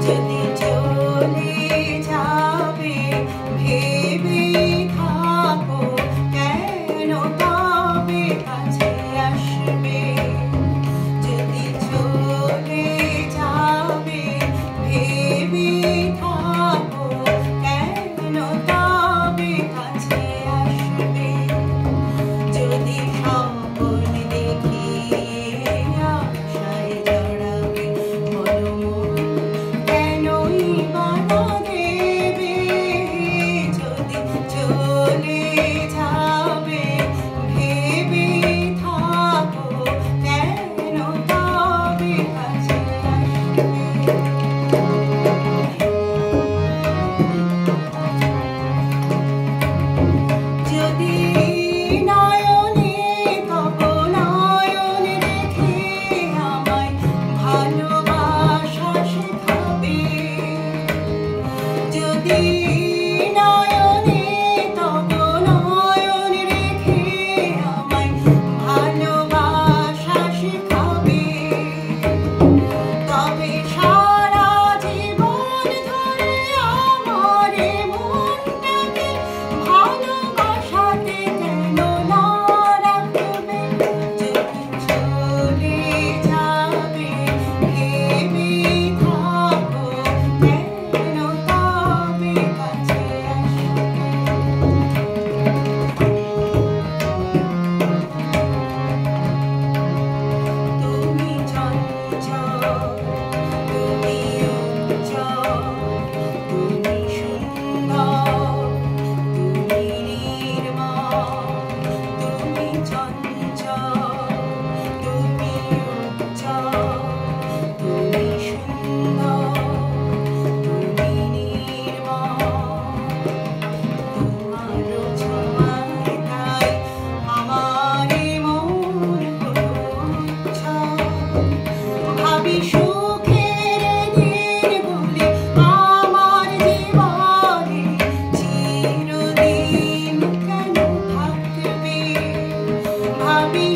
যদি চলে যাবে ভেবে থাকো কেন তবে কাছে আসবে যদি চলে যাবে ভেবে থাকো কেন তবে কাছে আসবে যদি স্বপ্ন দেখি আশায় জড়াবে মনোমন কেনই বাধা দেবে যদি চলে যাবে ভেবে থাকো কেন তবে কাছে আসবে যদি নয়নে তব নয়ন রেখে আমায় ভালোবাসা শেখাবে যদি নয়নে তব নয়ন রেখে আমায় ভালোবাসা শেখাবে তবে সারা জীবন ধরে আমার মনটাকে ভালোবাসাতে কেন না রাখবে যদি চলে যাবে ভেবে থাকো কেন তবে কাছে আসবে তুমি চঞ্চল তুমি উজ্জ্বল তুমি সুন্দর তুমি নির্মল তুমি চঞ্চল তুমি উজ্জ্বল তুমি সুন্দর তুমি নির্মল তোমার ছোঁয়ায় তাই আমার মন হলো উচ্ছল ভাবি সুখের দিনগুলি আমার জীবনে চিরদিন কেন থাকবে ভাবি